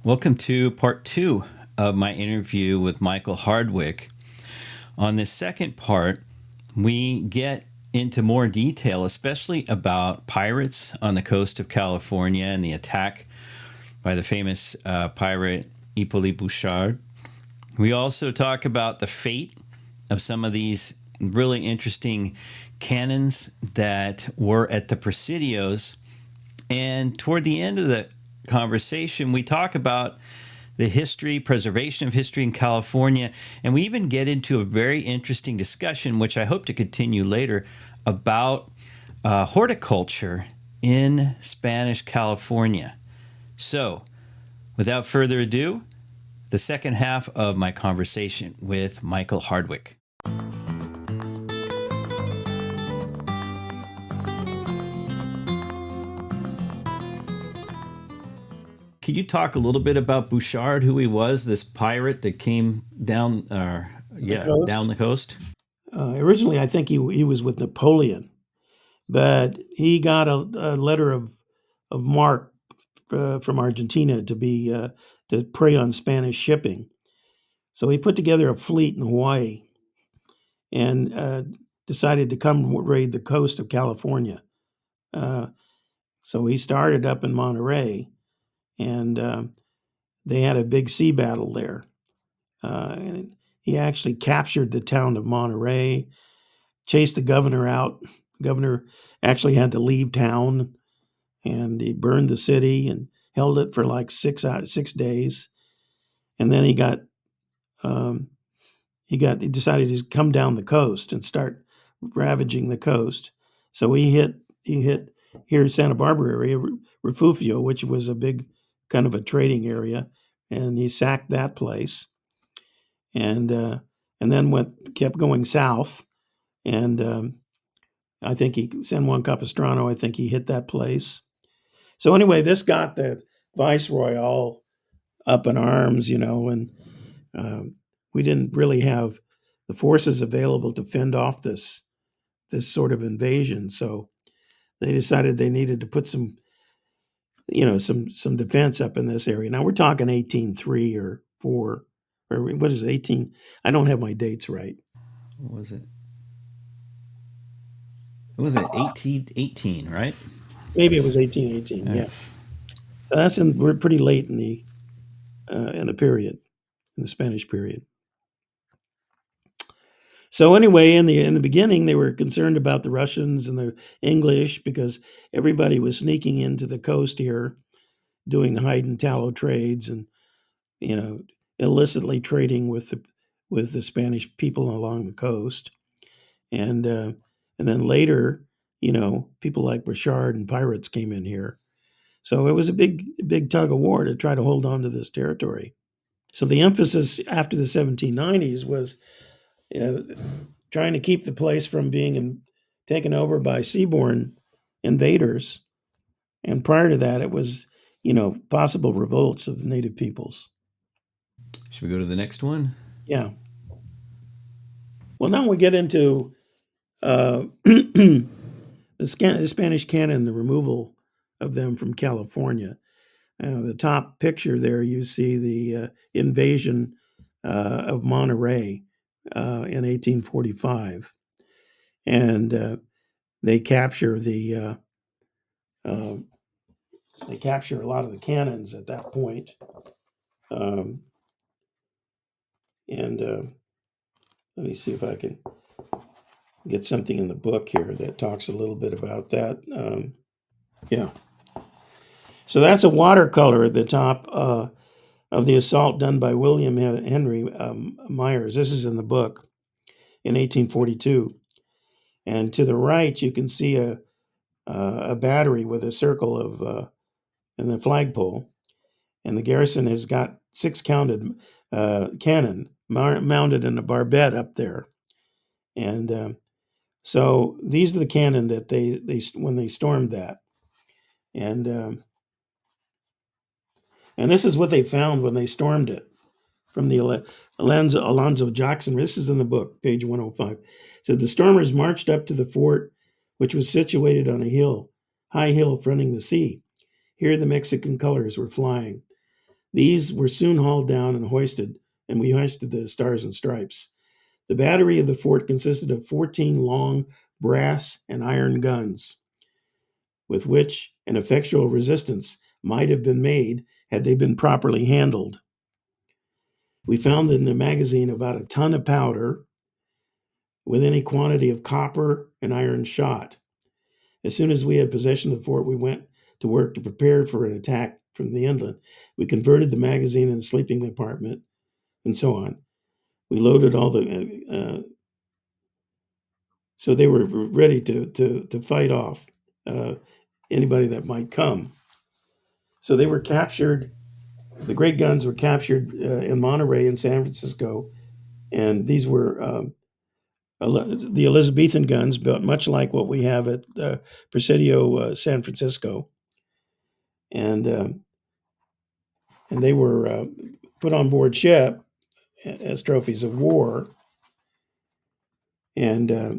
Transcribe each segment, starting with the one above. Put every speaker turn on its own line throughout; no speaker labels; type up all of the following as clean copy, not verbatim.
Welcome to part two of my interview with Michael Hardwick. On this second part, we get into more detail, especially about pirates on the coast of California and the attack by the famous pirate Hippolyte Bouchard. We also talk about the fate of some of these really interesting cannons that were at the Presidios. And toward the end of the conversation, we talk about the history, preservation of history in California, and we even get into a very interesting discussion, which I hope to continue later, about horticulture in Spanish California. So, without further ado, the second half of my conversation with Michael Hardwick. Can you talk a little bit about Bouchard, who he was, this pirate that came down,
The
down
coast.
the coast?
Originally, I think he was with Napoleon, but he got a letter of marque from Argentina to prey on Spanish shipping. So he put together a fleet in Hawaii and decided to come raid the coast of California. Uh, so he started up in Monterey, and they had a big sea battle there. And he actually captured the town of Monterey, chased the governor out. Governor actually had to leave town, and he burned the city and held it for like 6 days. And then um, he decided to come down the coast and start ravaging the coast. So he hit here Santa Barbara area, Refugio, which was a big kind of a trading area, and he sacked that place, and uh, and then kept going south, and I think San Juan Capistrano. I think he hit that place. So anyway, this got the viceroy all up in arms, and um, we didn't really have the forces available to fend off this sort of invasion. So they decided they needed to put some defense up in this area. Now we're talking 1803 or four, or what is it, 18? I don't have my dates right.
What was it? It was it 1818, right?
Maybe it was 1818.
Uh,
Yeah. So we're pretty late in the period, in the Spanish period. So anyway, in the beginning, they were concerned about the Russians and the English because everybody was sneaking into the coast here, doing hide and tallow trades, and you know, illicitly trading with the Spanish people along the coast, and uh, and then later, people like Bouchard and pirates came in here. So it was a big tug of war to try to hold on to this territory. So the emphasis after the 1790s was uh, trying to keep the place from taken over by seaborne invaders. And prior to that, it was, possible revolts of native peoples.
should we go to the next one?
Yeah. Well, now we get into the Spanish cannon, the removal of them from California. The top picture there, you see the invasion of Monterey in 1845, and they capture uh, they capture a lot of the cannons at that point. Um, and Let me see if I can get something in the book here that talks a little bit about that. Yeah, so that's a watercolor at the top of the assault done by William Henry Myers. This is in the book in 1842. And to the right, you can see a battery with a circle of and the flagpole, and the garrison has got six counted cannon mounted in a barbette up there. And so these are the cannon that they when they stormed that, and and this is what they found when they stormed it from the Alonzo Jackson. This is in the book, page 105. So the stormers marched up to the fort, which was situated on a high hill fronting the sea. Here the Mexican colors were flying. These were soon hauled down and hoisted, and we hoisted the Stars and Stripes. The battery of the fort consisted of 14 long brass and iron guns, with which an effectual resistance might have been made had they been properly handled. We found in the magazine about a ton of powder with any quantity of copper and iron shot. As soon as we had possession of the fort, we went to work to prepare for an attack from the inland. We converted the magazine and sleeping apartment, and so on. We loaded all the, so they were ready to fight off uh, anybody that might come. So they were captured. The great guns were captured in Monterey and San Francisco, and these were the Elizabethan guns, built much like what we have at Presidio, San Francisco, and uh, and they were put on board ship as trophies of war, and uh,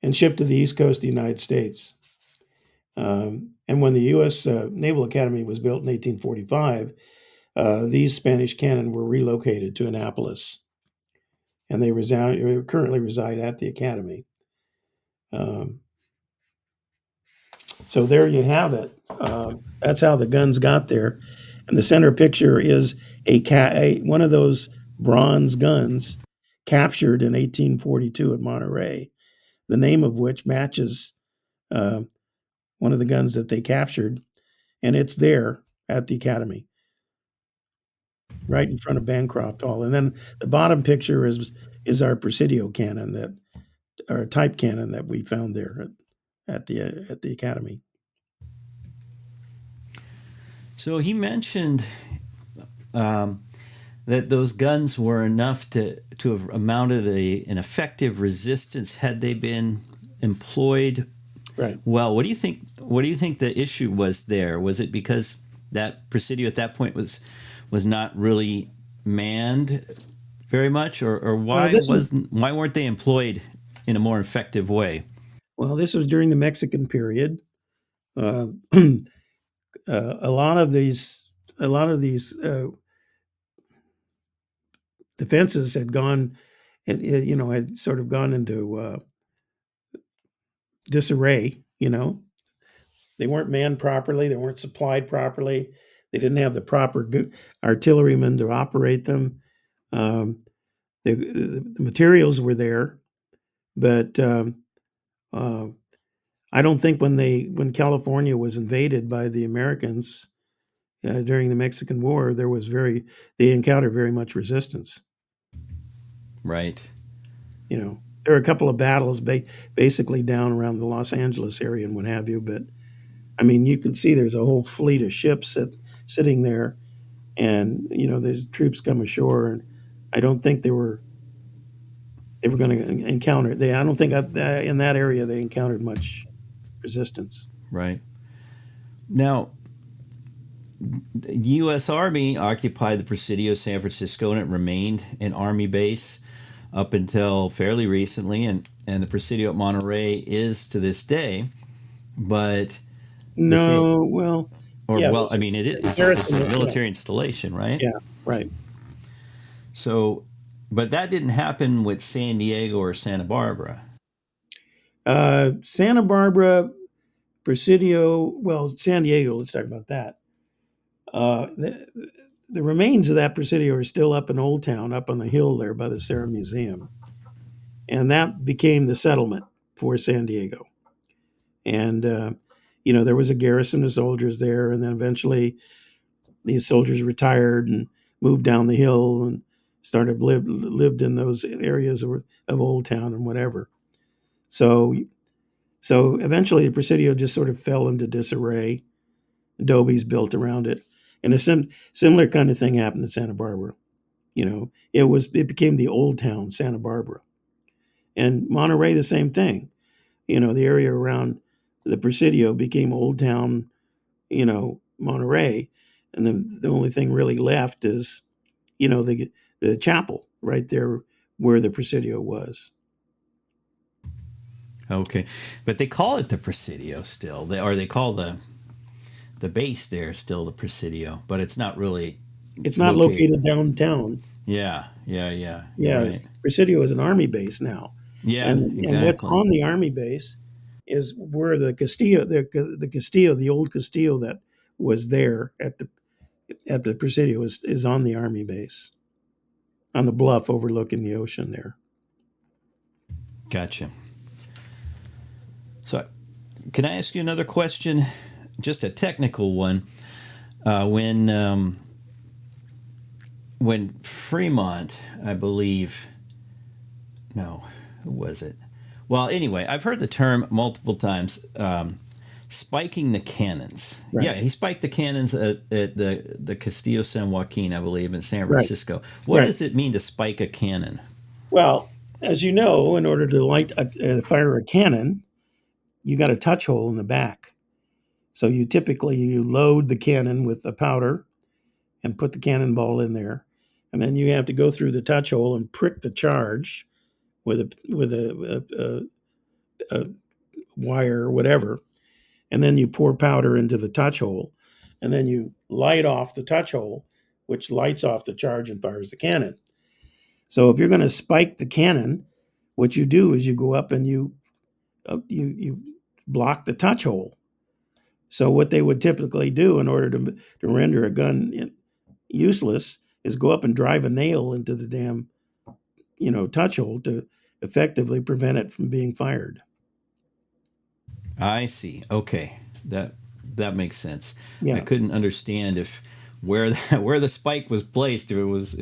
and shipped to the East Coast of the United States. And when the U.S. Naval Academy was built in 1845, these Spanish cannon were relocated to Annapolis, and they currently reside at the Academy. Um, so there you have it. That's how the guns got there. And the center picture is one of those bronze guns captured in 1842 at Monterey, the name of which matches uh, one of the guns that they captured, and it's there at the Academy, right in front of Bancroft Hall. And then the bottom picture is our Presidio cannon, that our type cannon that we found there at the Academy.
So he mentioned um, that those guns were enough to have amounted an effective resistance had they been employed
Right.
well. What do you think? What do you think the issue was there? Was it because that Presidio at that point was not really manned very much, or
Well, this was
why weren't they employed in a more effective way?
this was during the Mexican period. Uh, a lot of these defenses had gone, had sort of gone into disarray. They weren't manned properly. They weren't supplied properly. They didn't have the proper artillerymen to operate them. Um, the materials were there, but uh, I don't think when California was invaded by the Americans during the Mexican War, they encountered very much resistance.
Right.
There are a couple of battles basically down around the Los Angeles area and what have you, but I mean, you can see there's a whole fleet of ships sitting there, and there's troops come ashore, and I don't think they were going to encounter. I don't think in that area they encountered much resistance.
Right. Now, the U.S. Army occupied the Presidio San Francisco, and it remained an Army base up until fairly recently, and the Presidio at Monterey is to this day. But the same,
No, well,
or
yeah,
well, I mean, it is. It's a
Harrison, yeah,
military installation, right?
yeah, right.
So, but that didn't happen with San Diego or Santa Barbara.
Santa Barbara, Presidio, well, San Diego. Let's talk about that. The remains of that Presidio are still up in Old Town, up on the hill there by the Sarah Museum, and that became the settlement for San Diego. And there was a garrison of soldiers there, and then eventually these soldiers retired and moved down the hill and started lived in those areas of Old Town and whatever. So eventually the Presidio just sort of fell into disarray. Adobe's built around it, and a similar kind of thing happened in Santa Barbara. It became the Old Town Santa Barbara, and Monterey the same thing. The area around the Presidio became Old Town, Monterey, and the only thing really left is the chapel right there where the Presidio was.
Okay, but they call it the Presidio still. They call the base there is still the Presidio, but it's not really
It's not
located.
located downtown.
Yeah, yeah, yeah. You're
Yeah,
right.
Presidio is an army base now,
Yeah,
and what's
exactly.
on the army base is where the Castillo, the old Castillo that was there at the Presidio is on the army base on the bluff overlooking the ocean there.
Gotcha. So, can I ask you another question? Just a technical one. Uh, when um, when Fremont, I believe, no, who was it? Well, anyway, I've heard the term multiple times. Spiking the cannons. Yeah,
Right,
he spiked the cannons at the Castillo San Joaquin, I believe, in San
right,
Francisco. What
right.
does it mean to spike a cannon?
Well, as you know, in order to fire a cannon, you got a touch hole in the back. So you load the cannon with the powder and put the cannonball in there, and then you have to go through the touch hole and prick the charge with a wire or whatever, and then you pour powder into the touch hole, and then you light off the touch hole, which lights off the charge and fires the cannon. So if you're going to spike the cannon, what you do is you go up and you block the touch hole. So what they would typically do in order to render a gun useless is go up and drive a nail into the damn touch hole to effectively prevent it from being fired.
I see. Okay, that that makes sense. I
Yeah,
couldn't understand if where the spike was placed, if it was in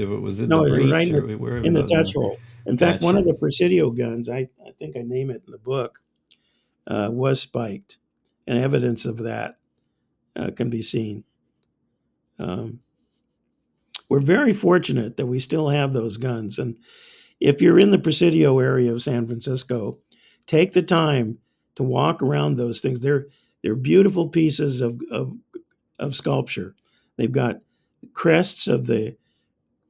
the
no, right
breech or wherever
in
it
the
was in
touch
the.
hole. In fact, one
Gotcha.
of the Presidio guns, I think I name it in the book, was spiked, and evidence of that can be seen. Um, we're very fortunate that we still have those guns, and if you're in the Presidio area of San Francisco, take the time to walk around those things. They're beautiful pieces of sculpture. They've got crests of the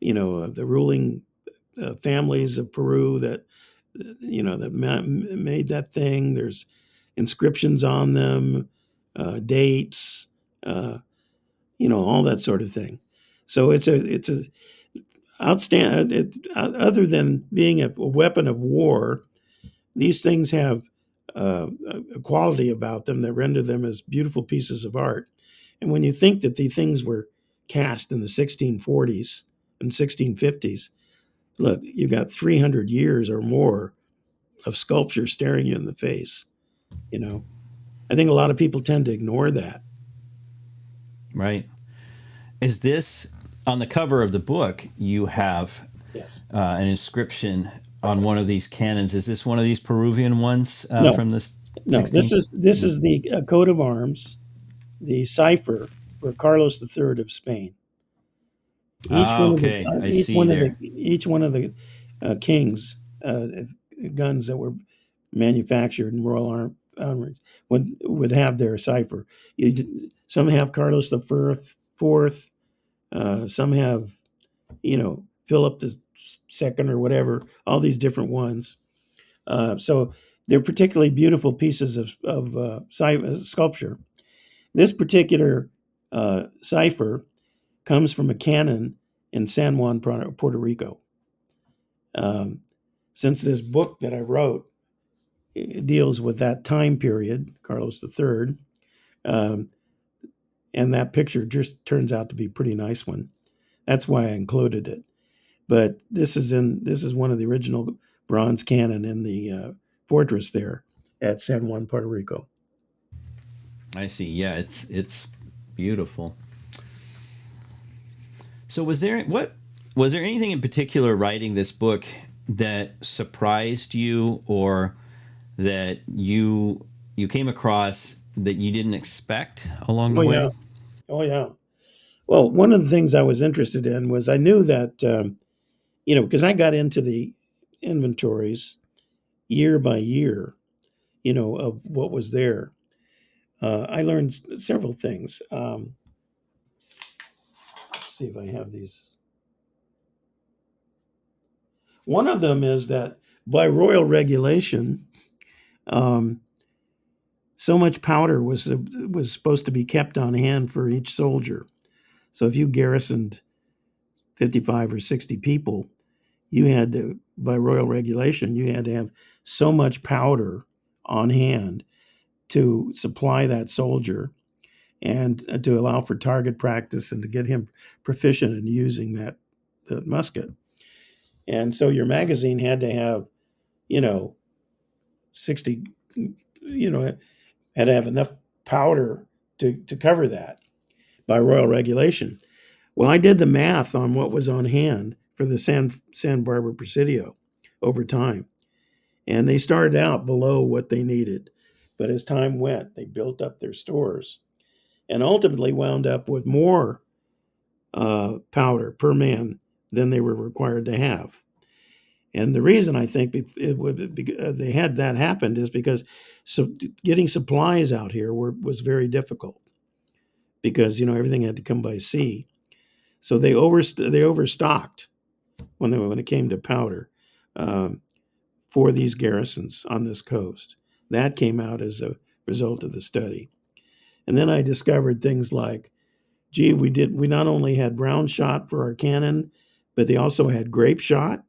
ruling families of Peru that made that thing. There's inscriptions on them, dates, uh, all that sort of thing. So it's a outstand. Other than being a weapon of war, these things have a quality about them that render them as beautiful pieces of art. And when you think that the things were cast in the 1640s and 1650s, look, you got 300 years or more of sculpture staring you in the face. You know, I think a lot of people tend to ignore that.
Right. Is this on the cover of the book? You have
Yes.
an inscription on one of these cannons. Is this one of these Peruvian ones
No,
from the
no. This
16th?
is this is the coat of arms, the cipher for Carlos III of Spain.
Ah, okay. I see there.
Each one of the kings guns that were manufactured in Armories would have their cipher. Some have Carlos the Fourth. Some have Philip the Second or whatever. All these different ones. So they're particularly beautiful pieces of sculpture. This particular cipher comes from a cannon in San Juan, Puerto Rico. Um, since this book that I wrote deals with that time period, Carlos III, um, and that picture just turns out to be a pretty nice one. That's why I included it. But this is one of the original bronze cannon in the fortress there at San Juan, Puerto Rico.
I see. Yeah, it's beautiful. So was there anything in particular writing this book that surprised you or that you came across that you didn't expect along
Oh
the
yeah,
way?
oh yeah. Well, one of the things I was interested in was I knew that because I got into the inventories year by year, of what was there. I learned several things. Let's see if I have these. One of them is that by royal regulation, um, So much powder was supposed to be kept on hand for each soldier. So if you garrisoned 55 or 60 people, you had to, by royal regulation, you had to have so much powder on hand to supply that soldier and to allow for target practice and to get him proficient in using the musket. And so your magazine had to have, you know, 60, had to have enough powder to cover that by royal regulation. Well, I did the math on what was on hand for the San Barbara Presidio over time. And they started out below what they needed. But as time went, they built up their stores and ultimately wound up with more powder per man than they were required to have. And the reason I think they had that happened is because getting supplies out here was very difficult because everything had to come by sea. So they overstocked when it came to powder uh, for these garrisons on this coast. That came out as a result of the study. And then I discovered things like, gee, we not only had brown shot for our cannon, but they also had grape shot.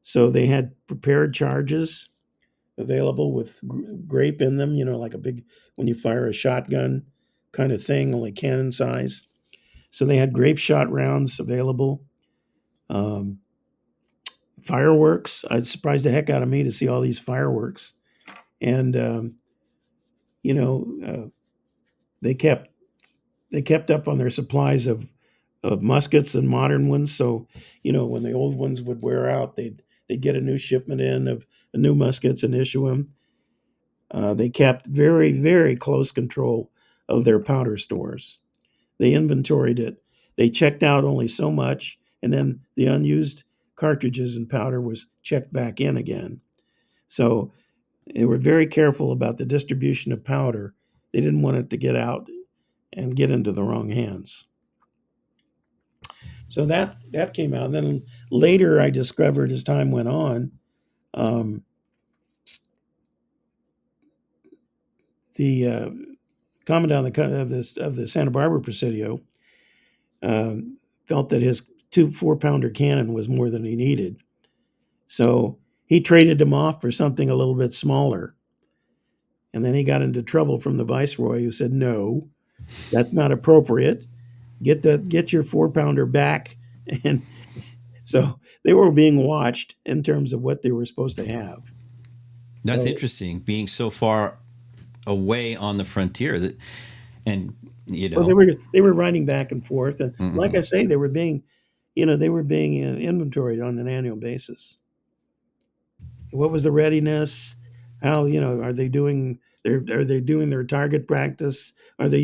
So they had prepared charges available with grape in them, like a big, when you fire a shotgun kind of thing, only cannon size. So they had grape shot rounds available. Um, Fireworks. It surprised the heck out of me to see all these fireworks. And, you know, uh, they kept they kept up on their supplies of muskets and modern ones. So, when the old ones would wear out, they'd get a new shipment in of new muskets and issue them. They kept very, very close control of their powder stores. They inventoried it. They checked out only so much, and then the unused cartridges and powder was checked back in again. So they were very careful about the distribution of powder. They didn't want it to get out and get into the wrong hands. So that came out. And then later, I discovered as time went on, um, the commandant of the Santa Barbara Presidio felt that his 4-pounder cannon was more than he needed. So he traded them off for something a little bit smaller. And then he got into trouble from the viceroy, who said, "No, that's not appropriate. Get your 4-pounder back." And so they were being watched in terms of what they were supposed to have.
That's
So,
interesting, being so far away on the frontier that, and you
well,
know,
they were riding back and forth, and like I
mhm.
say, they were being inventoried on an annual basis. What was the readiness? How are they doing? Are they doing their target practice? Are they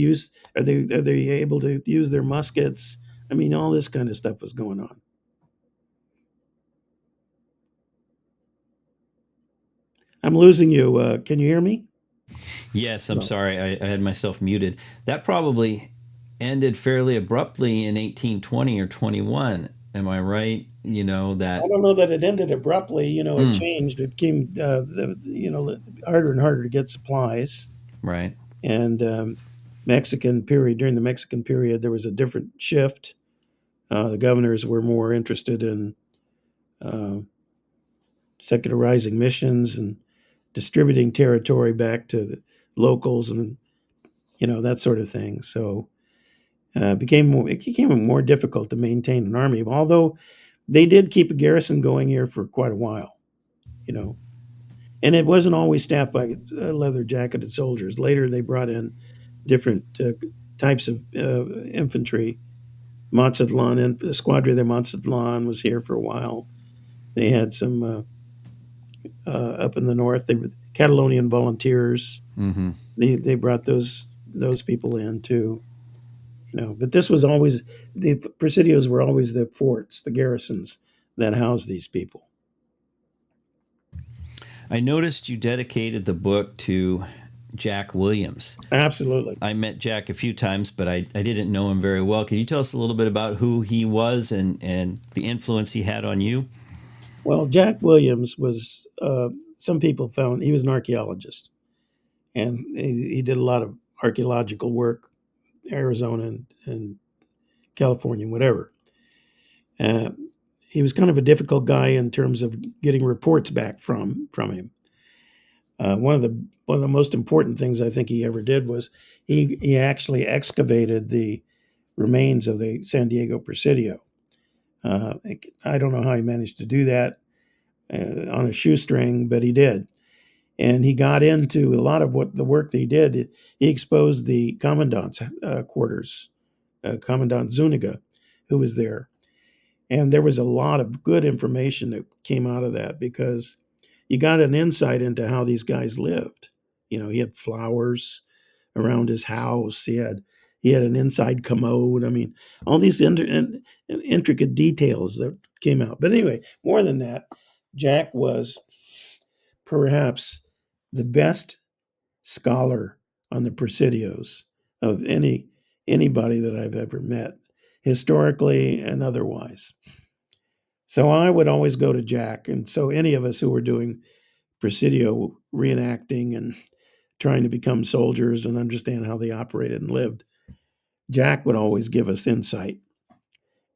able to use their muskets? I mean, all this kind of stuff was going on. I'm losing you. Can you hear me?
Yes, I'm
No,
sorry, I had myself muted. That probably ended fairly abruptly in 1820 or 21. Am I right?
I
That.
don't know that it ended abruptly. It
Mm,
changed. It became harder and harder to get supplies.
right.
And Mexican period during the Mexican period, there was a different shift. The governors were more interested in uh, secularizing missions and distributing territory back to the locals and that sort of thing. So it became more difficult to maintain an army. Although they did keep a garrison going here for quite a while, you know, and it wasn't always staffed by leather jacketed soldiers. Later, they brought in different types of infantry. Mazatlan and Escuadra de Mazatlan was here for a while. They had some up in the north. They were Catalonian volunteers.
Hmm.
They brought those people in too. But this was always the Presidios were always the forts, the garrisons that housed these people.
I noticed you dedicated the book to Jack Williams.
Absolutely.
I met Jack a few times, but I didn't know him very well. Can you tell us a little bit about who he was and the influence he had on you?
Well, Jack Williams was. Some people found he was an archaeologist, and he did a lot of archaeological work, Arizona and California, whatever. Uh, he was kind of a difficult guy in terms of getting reports back from him. One of the most important things I think he ever did was he actually excavated the remains of the San Diego Presidio. I don't know how he managed to do that on a shoestring, but he did. And he got into a lot of what the work that he did. He exposed the commandant's quarters, Commandant Zuniga, who was there. And there was a lot of good information that came out of that because you got an insight into how these guys lived. He had flowers around his house. He had an inside commode. I mean, all these intricate details that came out. But anyway, more than that, Jack was perhaps the best scholar on the Presidios of anybody that I've ever met, historically and otherwise. So I would always go to Jack, and so any of us who were doing Presidio reenacting and trying to become soldiers and understand how they operated and lived, Jack would always give us insight.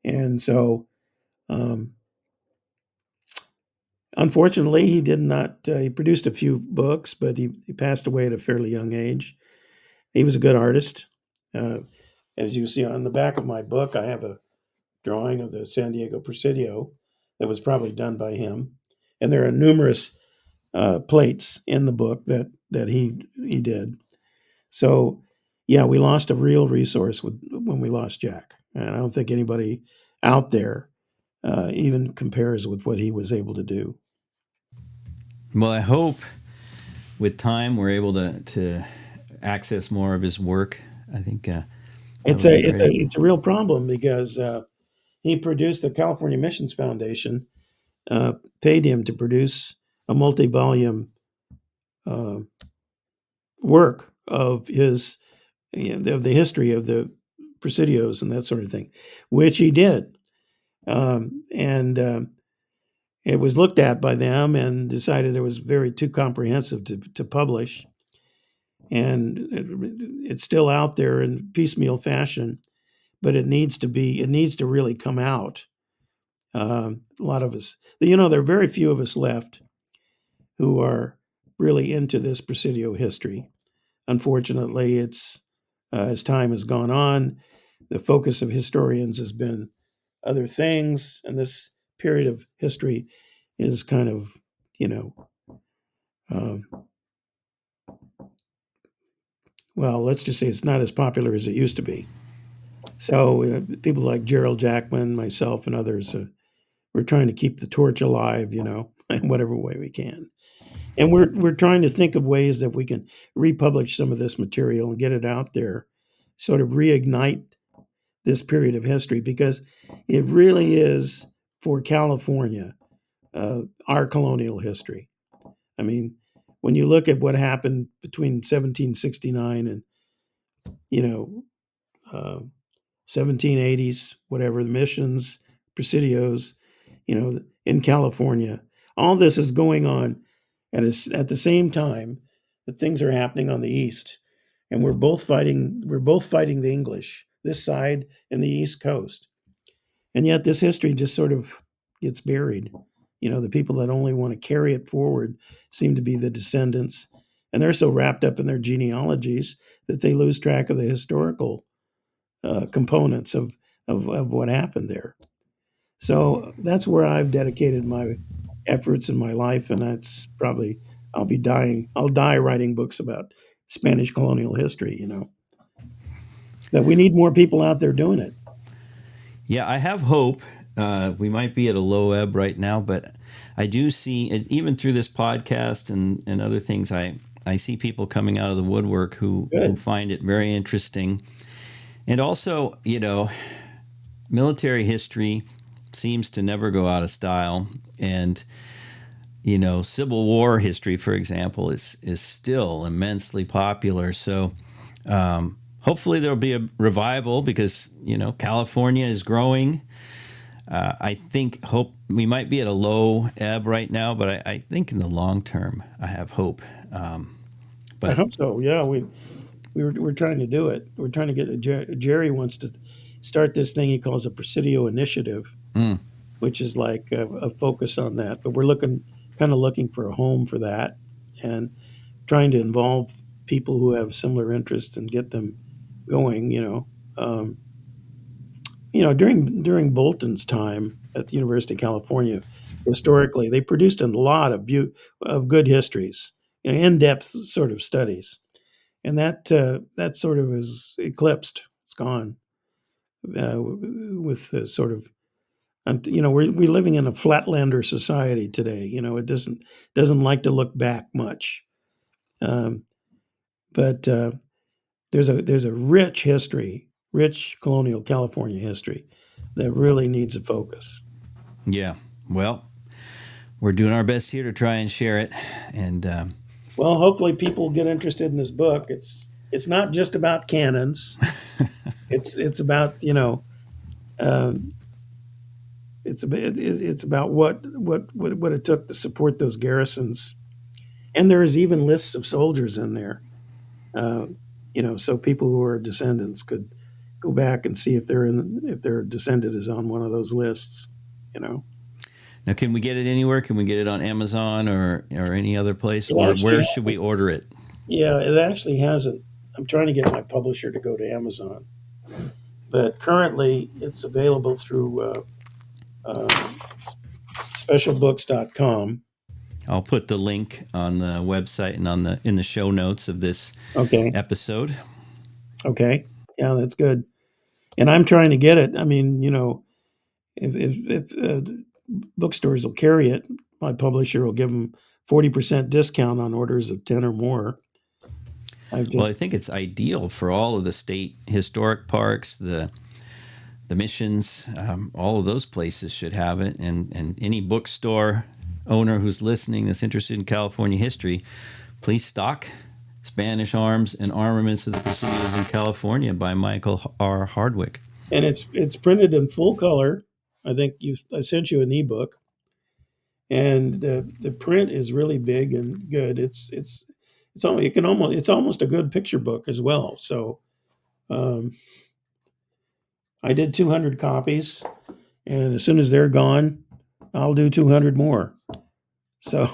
And so, um, unfortunately, he did not. He produced a few books, but he passed away at a fairly young age. He was a good artist. Uh, as you see on the back of my book, I have a drawing of the San Diego Presidio that was probably done by him, and there are numerous plates in the book that he did. So, yeah, we lost a real resource when we lost Jack, and I don't think anybody out there even compares with what he was able to do.
Well, I hope with time we're able to access more of his work. I think that
It's
would
a
be
it's a
great.
it's a real problem because he produced the California Missions Foundation uh, paid him to produce a multi-volume uh, work of of the history of the Presidios and that sort of thing, which he did, and it was looked at by them and decided it was very too comprehensive to publish, and it's still out there in piecemeal fashion, but it needs to really come out. A lot of us, there are very few of us left who are really into this Presidio history. Unfortunately, it's as time has gone on, the focus of historians has been other things, and this period of history is kind of, you know, um, well, let's just say it's not as popular as it used to be. So people like Gerald Jackman, myself, and others, we're trying to keep the torch alive, in whatever way we can. And we're trying to think of ways that we can republish some of this material and get it out there, sort of reignite this period of history because it really is for California our colonial history. I mean, when you look at what happened between 1769 and you know uh, 1780s, whatever the missions, Presidios, in California, all this is going on at the same time that things are happening on the east, and we're both fighting the English this side and the East Coast. And yet this history just sort of gets buried. The people that only want to carry it forward seem to be the descendants, and they're so wrapped up in their genealogies that they lose track of the historical components of what happened there. So that's where I've dedicated my efforts in my life, and that's probably I'll die writing books about Spanish colonial history. That we need more people out there doing it.
Yeah, I have hope. We might be at a low ebb right now, but I do see it, even through this podcast and other things. I see people coming out of the woodwork who
Good.
find it very interesting, and also, military history seems to never go out of style, and Civil War history, for example, is still immensely popular. So hopefully there'll be a revival because California is growing. I hope we might be at a low ebb right now, but I think in the long term I have hope
I
But
hope so. Yeah, we're trying to do it. We're trying to get Jerry wants to start this thing he calls a Presidio initiative,
mm,
which is like a focus on that. But we're looking for a home for that, and trying to involve people who have similar interests and get them going. Um, during Bolton's time at the University of California, historically they produced a lot of good histories, in-depth sort of studies, and that sort of is eclipsed. It's gone with the sort of we're living in a flatlander society today. It doesn't like to look back much, um, but there's a rich colonial California history that really needs a focus.
yeah, well, we're doing our best here to try and share it. And
Well, hopefully people get interested in this book. It's not just about cannons. It's about um, it's about what it took to support those garrisons, and there's even lists of soldiers in there. Uh, so people who are descendants could go back and see if their descendant is on one of those lists. You know,
now, can we get it anywhere? Can we get it on Amazon or any other place?
it
Or
actually
where should we
hasn't.
order it?
Yeah, it actually hasn't. I'm trying to get my publisher to go to Amazon, but currently it's available through specialbooks.com.
I'll put the link on the website and in the show notes of this
Okay.
episode.
Okay. Yeah, that's good. And I'm trying to get it. I mean, if bookstores will carry it, my publisher will give them 40% discount on orders of 10 or more. I've
Well,
just,
I think it's ideal for all of the state historic parks, the missions, all of those places should have it, and any bookstore owner who's listening that's interested in California history, please stock Spanish Arms and Armaments of the Presidios in California by Michael R. Hardwick.
and it's printed in full color. I sent you an ebook, and the print is really big and good. It's almost a good picture book as well. So um, I did 200 copies, and as soon as they're gone, I'll do 200 more. So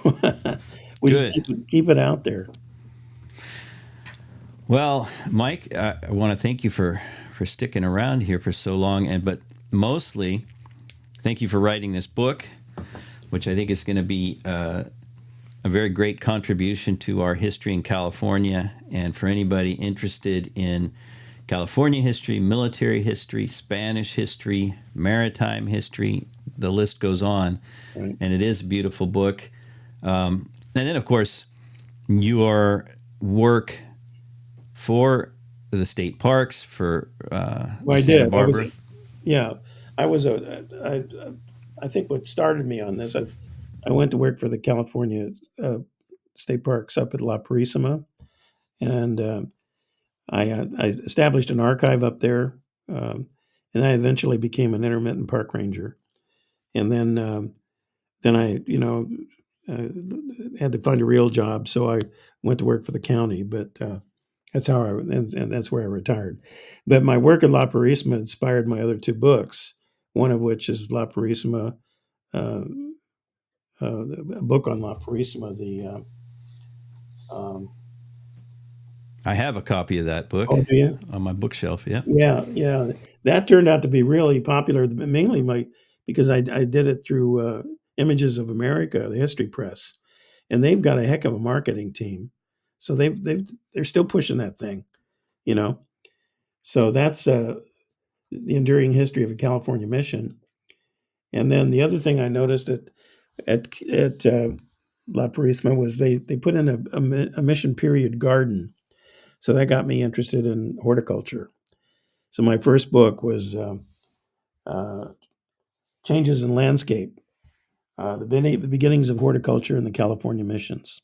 we just
Good.
keep it out there.
Well, Mike, I want to thank you for sticking around here for so long, but mostly thank you for writing this book, which I think is going to be a very great contribution to our history in California. And for anybody interested in California history, military history, Spanish history, maritime history, the list goes on.
Right.
And it is a beautiful book. And then, of course, your work for the state parks, for
Well,
the
I
Santa
did.
Barbara.
Yeah, I was I think what started me on this, I went to work for the California state parks up at La Purísima, and I established an archive up there, and I eventually became an intermittent park ranger, and then I uh, had to find a real job, so I went to work for the county, but. And that's where I retired. But my work at La Purísima inspired my other two books. One of which is La Purísima, uh, a book on La Purísima. Um,
I have a copy of that book
oh, do you?
on my bookshelf. Yeah.
Yeah, yeah. That turned out to be really popular, mainly because I did it through Images of America, the history press, and they've got a heck of a marketing team. So they're still pushing that thing, you know. So that's the enduring history of a California mission. And then the other thing I noticed at La Purisma was they put in a mission period garden, so that got me interested in horticulture. So my first book was uh, Changes in Landscape, the beginnings of horticulture in the California missions.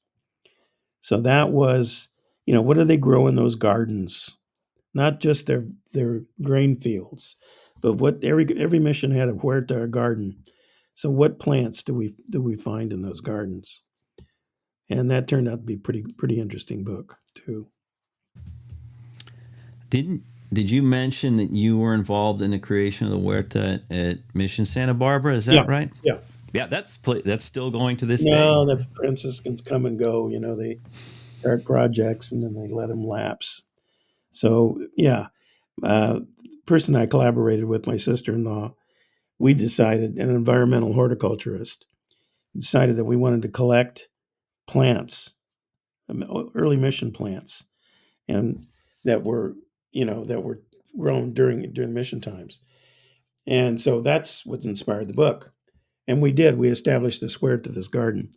So that was, what do they grow in those gardens? Not just their grain fields, but what every mission had a huerta, a garden. So what plants do we find in those gardens? and that turned out to be pretty interesting book too.
Didn't did you mention that you were involved in the creation of the Huerta at Mission Santa Barbara? Is
Yeah,
that right?
yeah.
Yeah, that's still going to this day.
No, the Franciscans come and go. They start projects and then they let them lapse. So yeah, uh, person I collaborated with, my sister-in-law, we decided, an environmental horticulturist, decided that we wanted to collect plants, early mission plants, and that were that were grown during mission times. And so that's what inspired the book. And we did. We established this square to this garden.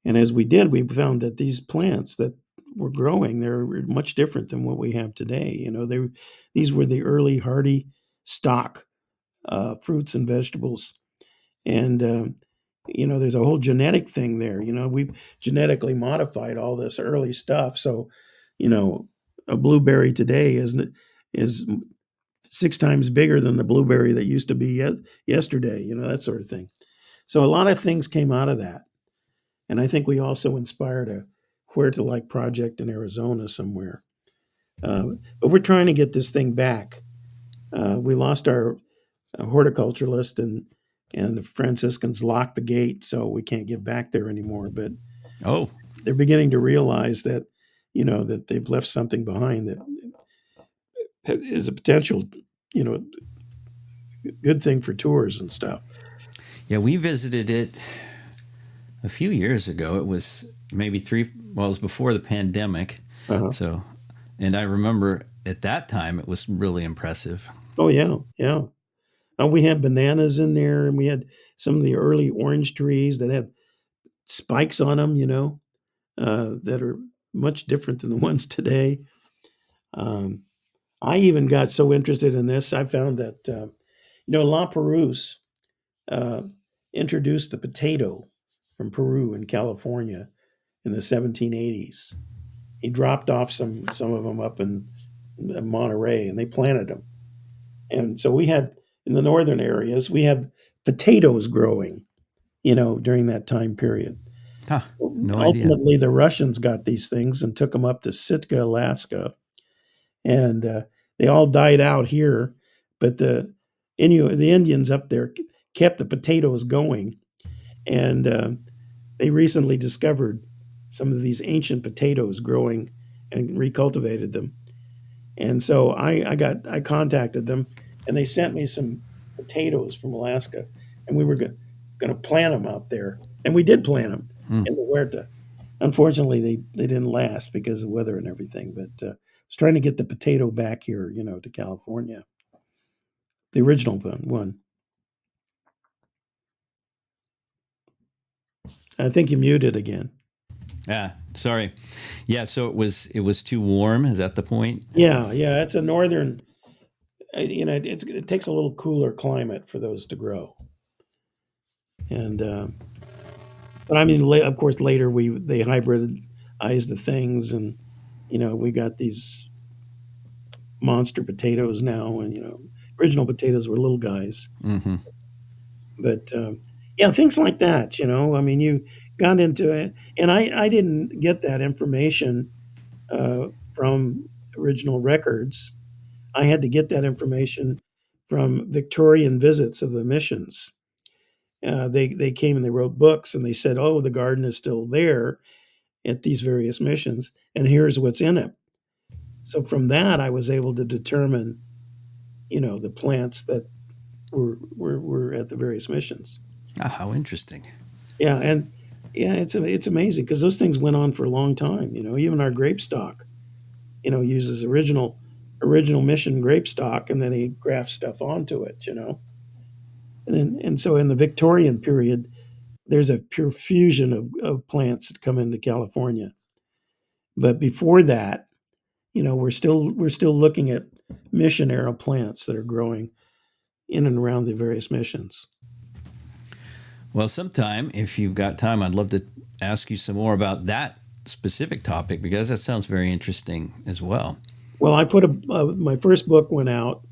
And as we did, we found that these plants that were growing, they're much different than what we have today. These were the early hardy stock fruits and vegetables. And there's a whole genetic thing there. We've genetically modified all this early stuff. So, a blueberry today is 6 times bigger than the blueberry that used to be yesterday. That sort of thing. So a lot of things came out of that. And I think we also inspired a Huerta-like project in Arizona somewhere. But we're trying to get this thing back. We lost our horticulturalist, and the Franciscans locked the gate, so we can't get back there anymore. But
Oh,
they're beginning to realize that that they've left something behind that is a potential you know good thing for tours and stuff.
yeah, we visited it a few years ago. It was maybe well, it was before the pandemic.
Uh-huh.
So, and I remember at that time it was really impressive.
Oh yeah, yeah. We had bananas in there, and we had some of the early orange trees that have spikes on them, that are much different than the ones today. Um, I even got so interested in this, I found that La Perouse uh, introduced the potato from Peru in California in the 1780s. He dropped off some of them up in Monterey, and they planted them. And so we had, in the northern areas, we had potatoes growing, during that time period.
Huh, no idea.
Ultimately, the Russians got these things and took them up to Sitka, Alaska, and they all died out here. But the Indians up there kept the potatoes going, and they recently discovered some of these ancient potatoes growing and recultivated them. And so I contacted them, and they sent me some potatoes from Alaska, and we were going to plant them out there, and we did plant them
Hmm.
in the huerta. Unfortunately, they didn't last because of weather and everything. But I was trying to get the potato back here, to California, the original one. I think you muted again.
Ah, sorry. Yeah, so it was too warm. Is that the point?
Yeah, yeah, it's a northern. It takes a little cooler climate for those to grow, and but I mean, of course, later they hybridized the things, and we got these monster potatoes now, and original potatoes were little guys,
Mm-hmm.
but yeah, things like that. I mean, you got into it, and I didn't get that information from original records. I had to get that information from Victorian visits of the missions. They came and they wrote books, and they said, "Oh, the garden is still there at these various missions, and here's what's in it." So from that, I was able to determine, the plants that were at the various missions.
Ah, how interesting.
Yeah, and yeah, it's amazing because those things went on for a long time. Even our grape stock, uses original mission grape stock, and then he grafts stuff onto it. And so in the Victorian period, there's a pure fusion of plants that come into California. But before that, we're still looking at mission era plants that are growing in and around the various missions.
Well, sometime if you've got time, I'd love to ask you some more about that specific topic because that sounds very interesting as well.
Well, I put my first book went out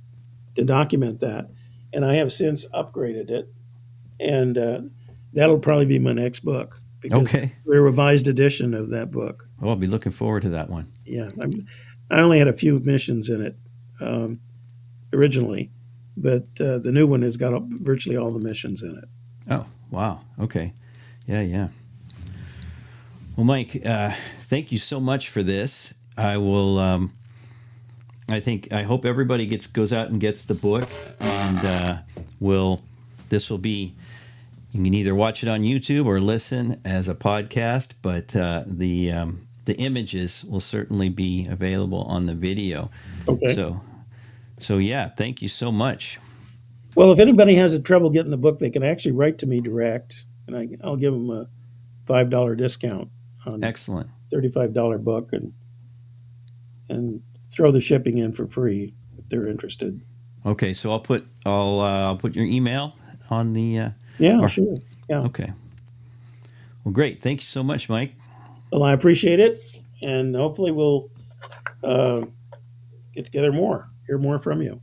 to document that, and I have since upgraded it, and that'll probably be my next book. because
Okay.
we're a revised edition of that book.
Well, I'll be looking forward to that one.
Yeah, I only had a few missions in it um, originally, but the new one has got virtually all the missions in it.
Oh, wow. Okay. Yeah, yeah. Well, Mike, thank you so much for this. I will. I hope everybody goes out and gets the book, and this will be. You can either watch it on YouTube or listen as a podcast, but the images will certainly be available on the video.
Okay.
So yeah, thank you so much.
Well, if anybody has a trouble getting the book, they can actually write to me direct, and I'll give them a $5 discount on
Excellent.
$35 book, and throw the shipping in for free if they're interested.
Okay, so I'll put your email on the.
Yeah, sure. Yeah.
Okay. Well, great. Thank you so much, Mike.
Well, I appreciate it, and hopefully we'll get together more, hear more from you.